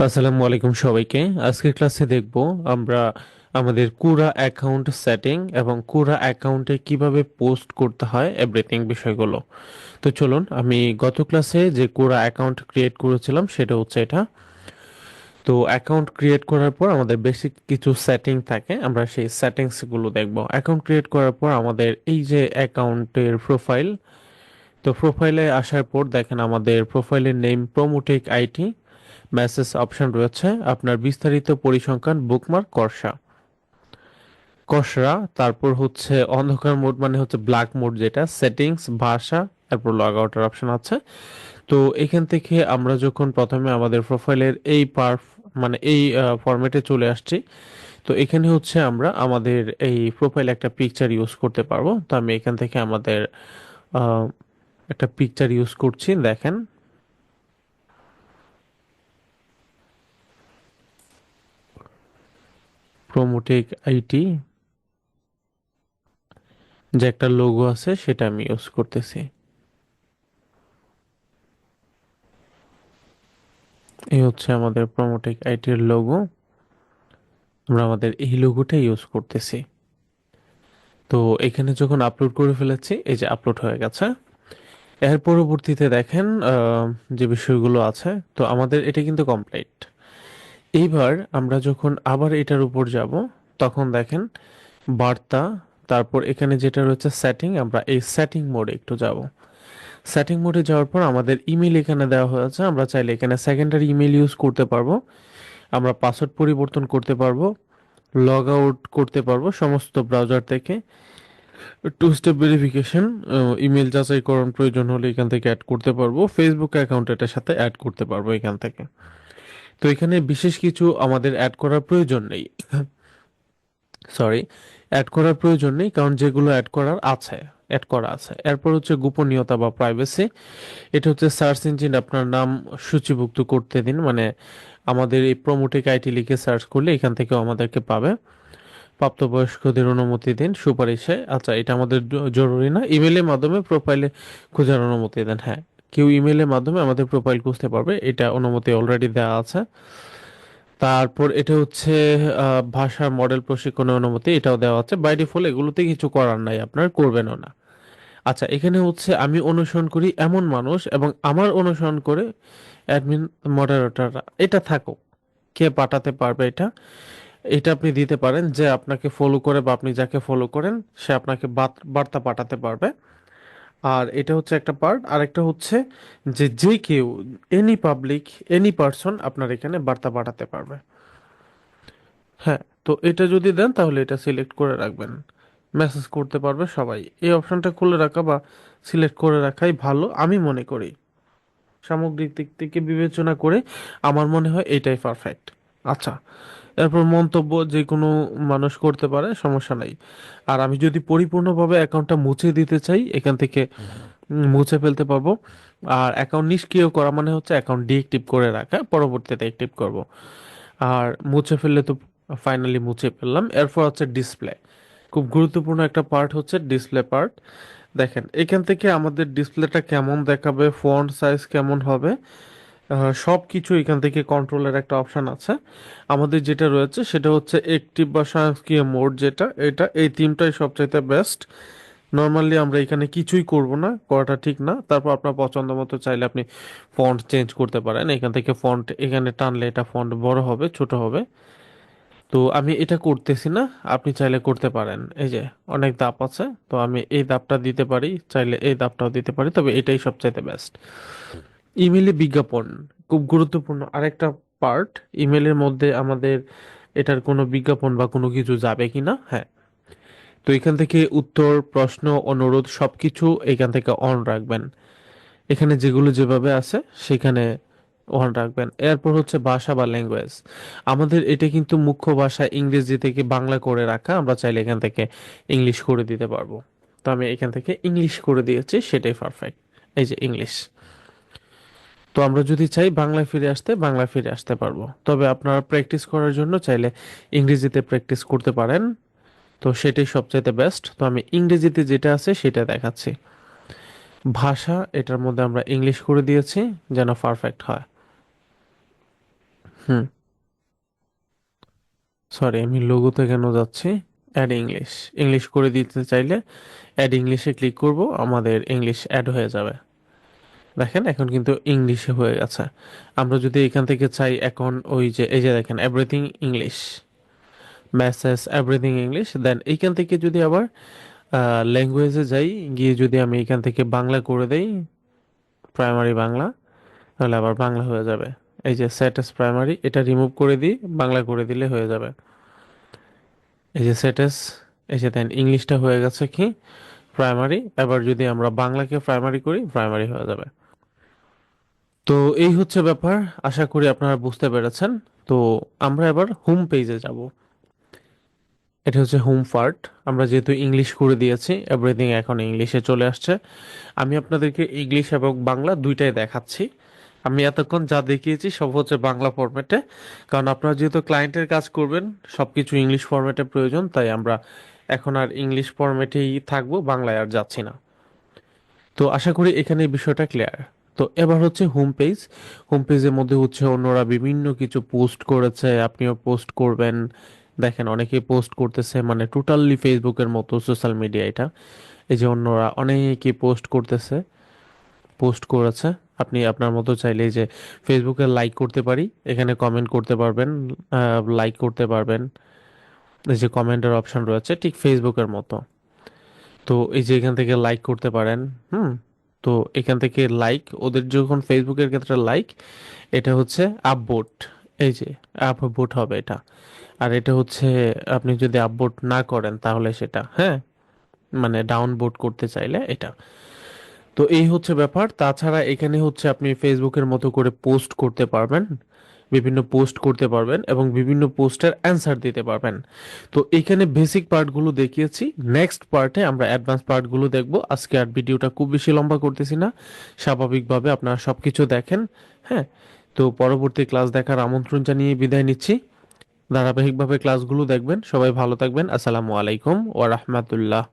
আসসালামু আলাইকুম সবাইকে। আজকের ক্লাসে দেখব আমরা আমাদের কুরা অ্যাকাউন্ট সেটিং এবং কুরা অ্যাকাউন্টে কিভাবে পোস্ট করতে হয় এভরিথিং বিষয়গুলো। তো চলুন, আমি গত ক্লাসে যে কুরা অ্যাকাউন্ট ক্রিয়েট করেছিলাম সেটা হচ্ছে এটা। তো অ্যাকাউন্ট ক্রিয়েট করার পর আমাদের বেসিক কিছু সেটিং থাকে, আমরা সেই সেটিংস গুলো দেখব। অ্যাকাউন্ট ক্রিয়েট করার পর আমাদের এই যে অ্যাকাউন্টের প্রোফাইল, তো প্রোফাইলে আসার পর দেখেন আমাদের প্রোফাইলের নেম প্রোমোটেক আইটি, মেসেজ অপশন রয়েছে, আপনার বিস্তারিত পরিসংখ্যান বুকমার্ক কর্সা কসরা, তারপর হচ্ছে অন্ধকার মোড মানে হচ্ছে ব্ল্যাক মোড, যেটা সেটিংস ভাষা, তারপর লগ আউটের অপশন আছে। তো এখান থেকে আমরা যখন প্রথমে আমাদের প্রোফাইলের এই মানে এই ফরম্যাটে চলে আসছি, তো এখানে হচ্ছে আমরা আমাদের এই প্রোফাইলে একটা পিকচার ইউজ করতে পারবো। তো আমি এখান থেকে আমাদের আহ, একটা পিকচার ইউজ করছি, দেখেন প্রোমোটেক আইটি যে একটা লোগো আছে সেটা আমি ইউজ করতেছি। এই হচ্ছে আমাদের প্রোমোটেক আইটির লোগো, আমরা আমাদের এই লোগোটা ইউজ করতেছি। তো এখানে যখন আপলোড করে ফেলেছি, এই যে আপলোড হয়ে গেছে। এর পরবর্তীতে দেখেন যে বিষয়গুলো আছে, তো আমাদের এটা কিন্তু কমপ্লিট। এইবার আমরা যখন আবার এটার উপর যাব, তখন দেখেন বার্তা, তারপর এখানে যেটা রয়েছে সেটিং, আমরা এই সেটিং মোডে একটু যাব। সেটিং মোডে যাওয়ার পর আমাদের ইমেল এখানে দেওয়া হয়েছে, আমরা চাইলে এখানে সেকেন্ডারি ইমেল ইউজ করতে পারবো, আমরা পাসওয়ার্ড পরিবর্তন করতে পারবো, লগ আউট করতে পারবো সমস্ত ব্রাউজার থেকে, টু স্টেপ ভেরিফিকেশন, ইমেল যাচাইকরণ প্রয়োজন হলে এখান থেকে অ্যাড করতে পারবো, ফেসবুক অ্যাকাউন্ট এটার সাথে অ্যাড করতে পারবো এখান থেকে। তো এখানে বিশেষ কিছু আমাদের অ্যাড করার প্রয়োজন নেই, সরি, অ্যাড করার প্রয়োজন নেই, কারণ যেগুলো অ্যাড করা আছে। এরপর হচ্ছে গোপনীয়তা বা প্রাইভেসি, এটা হচ্ছে সার্চ ইঞ্জিন আপনার নাম সূচিভুক্ত করতে দিন, মানে আমাদের এই প্রোমোটেক আইটি লিখে সার্চ করলে এখান থেকেও আমাদেরকে পাবে। প্রাপ্তবয়স্কদের অনুমতি দিন সুপারিশে, আচ্ছা এটা আমাদের জরুরি না। ইমেলের মাধ্যমে প্রোফাইলে খোঁজার অনুমতি দেন, হ্যাঁ, কেউ ইমেলের মাধ্যমে আমাদের প্রোফাইল খুঁজতে পারবে, এটা অনুমতি অলরেডি দেওয়া আছে। তারপর এটা হচ্ছে ভাষার মডেল প্রশিক্ষণের অনুমতি, এটাও দেওয়া আছে। বাই ডিফল্ট এগুলোতে কিছু করার নাই, আপনার করবেনও না। আচ্ছা, এখানে হচ্ছে আমি অনুসরণ করি এমন মানুষ এবং আমার অনুসরণ করে অ্যাডমিন মডারেটররা, এটা থাকুক, কে পাঠাতে পারবে এটা, এটা আপনি দিতে পারেন যে আপনাকে ফলো করে বা আপনি যাকে ফলো করেন সে আপনাকে বার্তা পাঠাতে পারবে। আর এটা হচ্ছে একটা পার্ট, আর একটা হচ্ছে যে যে কেউ, এনি পাবলিক, এনি পার্সন আপনার এখানে বার্তা পাঠাতে পারবে। হ্যাঁ, তো এটা যদি দেন তাহলে এটা সিলেক্ট করে রাখবেন, মেসেজ করতে পারবে সবাই। এই অপশনটা খুলে রাখা বা সিলেক্ট করে রাখাই ভালো আমি মনে করি। সামগ্রিক দিক থেকে বিবেচনা করে আমার মনে হয় এটাই পারফেক্ট। আচ্ছা, এরপর মন্তব্য যে কোনো মানুষ করতে পারে, সমস্যা নাই। আর আমি যদি পরিপূর্ণভাবে অ্যাকাউন্টটা মুছে দিতে চাই, এখান থেকে মুছে ফেলতে পারবো। আর অ্যাকাউন্ট নিষ্ক্রিয় করা মানে হচ্ছে অ্যাকাউন্ট ডিএক্টিভ করে রাখা, পরবর্তীতে অ্যাক্টিভ করব। আর মুছে ফেললে তো ফাইনালি মুছে ফেললাম। এরপর হচ্ছে ডিসপ্লে, খুব গুরুত্বপূর্ণ একটা পার্ট হচ্ছে ডিসপ্লে পার্ট। দেখেন এখান থেকে আমাদের ডিসপ্লেটা কেমন দেখাবে, ফন্ট সাইজ কেমন হবে, সব কিছু এখান থেকে কন্ট্রোলের একটা অপশন আছে। আমাদের যেটা রয়েছে সেটা হচ্ছে অ্যাক্টিভ বা স্বয়ংক্রিয় মোড, যেটা এটা এই তিনটাই সবচাইতে বেস্ট। নর্মালি আমরা এখানে কিছুই করব না, করাটা ঠিক না। তারপর আপনার পছন্দ মতো চাইলে আপনি ফন্ট চেঞ্জ করতে পারেন, এখান থেকে ফন্ট এখানে টানলে এটা ফন্ট বড় হবে ছোট হবে। তো আমি এটা করতেছি না, আপনি চাইলে করতে পারেন। এই যে অনেক ধাপ আছে, তো আমি এই ধাপটা দিতে পারি, চাইলে এই ধাপটাও দিতে পারি, তবে এটাই সবচাইতে বেস্ট। ইমেলে বিজ্ঞাপন খুব গুরুত্বপূর্ণ আরেকটা পার্ট। ইমেলের মধ্যে আমাদের এটার কোনো বিজ্ঞাপন বা কোনো কিছু যাবে কিনা, হ্যাঁ। তো এখান থেকে উত্তর, প্রশ্ন, অনুরোধ সবকিছু এখান থেকে অন রাখবেন। এখানে যেগুলো যেভাবে আছে সেখানে অন রাখবেন। এরপর হচ্ছে ভাষা বা ল্যাঙ্গুয়েজ, আমাদের এটা কিন্তু মুখ্য ভাষা ইংরেজি থেকে বাংলা করে রাখা, আমরা চাইলে এখান থেকে ইংলিশ করে দিতে পারবো। তো আমি এখান থেকে ইংলিশ করে দিয়েছি, সেটাই পারফেক্ট। এই যে ইংলিশ। তো আমরা যদি চাই বাংলায় ফিরে আসতে, বাংলায় ফিরে আসতে পারবো, তবে আপনারা প্র্যাকটিস করার জন্য চাইলে ইংরেজিতে প্র্যাকটিস করতে পারেন। তো সেটাই সবচাইতে বেস্ট। তো আমি ইংরেজিতে যেটা আছে সেটা দেখাচ্ছি। ভাষা, এটার মধ্যে আমরা ইংলিশ করে দিয়েছি যেন পারফেক্ট হয়। হুম, সরি, আমি লোগোতে কেন যাচ্ছি? অ্যাড ইংলিশ, ইংলিশ করে দিতে চাইলে অ্যাড ইংলিশে ক্লিক করব, আমাদের ইংলিশ অ্যাড হয়ে যাবে। দেখেন এখন কিন্তু ইংলিশে হয়ে গেছে। আমরা যদি এখান থেকে চাই এখন ওই যে এই যে দেখেন everything English, message everything English, then এইখান থেকে যদি আবার ল্যাঙ্গুয়েজে যাই, গিয়ে যদি আমি এখান থেকে বাংলা করে দেই, প্রাইমারি বাংলা, তাহলে আবার বাংলা হয়ে যাবে। এই যে সেট এস প্রাইমারি, এটা রিমুভ করে দিই, বাংলা করে দিলে হয়ে যাবে। এই যে সেট এস, এই যে দেন ইংলিশটা হয়ে গেছে কি প্রাইমারি। এবার যদি আমরা বাংলাকে প্রাইমারি করি, প্রাইমারি হয়ে যাবে। তো এই হচ্ছে ব্যাপার, আশা করি আপনারা বুঝতে পেরেছেন। তো আমরা এবার হোম পেজে যাব। এটা হচ্ছে হোম পার্ট। আমরা যেহেতু ইংলিশ করে দিয়েছি, এভরিথিং এখন ইংলিশে চলে আসছে। আমি আপনাদেরকে ইংলিশ এবং বাংলা দুইটাই দেখাচ্ছি। আমি এতক্ষণ যা দেখিয়েছি সব হচ্ছে বাংলা ফরম্যাটে, কারণ আপনারা যেহেতু ক্লায়েন্টের কাজ করবেন, সবকিছু ইংলিশ ফরম্যাটে প্রয়োজন, তাই আমরা এখন আর ইংলিশ ফরম্যাটেই থাকবো, বাংলায় আর যাচ্ছি না। তো আশা করি এখানে এই বিষয়টা ক্লিয়ার। তো এবার হচ্ছে হোম পেজ। হোম পেজের মধ্যে হচ্ছে অন্যরা বিভিন্ন কিছু পোস্ট করেছে, আপনিও পোস্ট করবেন। দেখেন অনেকেই পোস্ট করতেছে, মানে টোটালি ফেসবুকের মতো সোশ্যাল মিডিয়া এটা। এই যে অন্যরা অনেকেই পোস্ট করতেছে, পোস্ট করেছে। আপনি আপনার মতো চাইলে এই যে ফেসবুকে লাইক করতে পারি, এখানে কমেন্ট করতে পারবেন, লাইক করতে পারবেন। এই যে কমেন্টের অপশন রয়েছে ঠিক ফেসবুকের মতো। তো এই যে এখান থেকে লাইক করতে পারেন। হুম। তো এখান থেকে লাইক, ওদের যখন ফেসবুকের ক্ষেত্রে লাইক, এটা হচ্ছে আপভোট। এই যে আপভোট হবে এটা। আর এটা হচ্ছে আপনি যদি আপভোট না করেন তাহলে সেটা, হ্যাঁ, মানে ডাউনভোট করতে চাইলে এটা। তো এই হচ্ছে ব্যাপার। তাছাড়া এখানে হচ্ছে আপনি ফেসবুকের মতো করে পোস্ট করতে পারবেন, বিভিন্ন পোস্ট করতে পারবেন এবং বিভিন্ন পোস্টের অ্যান্সার দিতে পারবেন। তো এখানে বেসিক পার্টগুলো দেখিয়েছি। নেক্সট পার্টে আমরা অ্যাডভান্স পার্টগুলো দেখব। আজকে আর ভিডিওটা খুব বেশি লম্বা করতেছি না, স্বাভাবিকভাবে আপনারা সবকিছু দেখেন। হ্যাঁ। তো পরবর্তী ক্লাস দেখার আমন্ত্রণ জানিয়ে বিদায় নিচ্ছি। ধারাবাহিকভাবে ক্লাসগুলো দেখবেন। সবাই ভালো থাকবেন। আসসালামু আলাইকুম ওয়া রাহমাতুল্লাহ।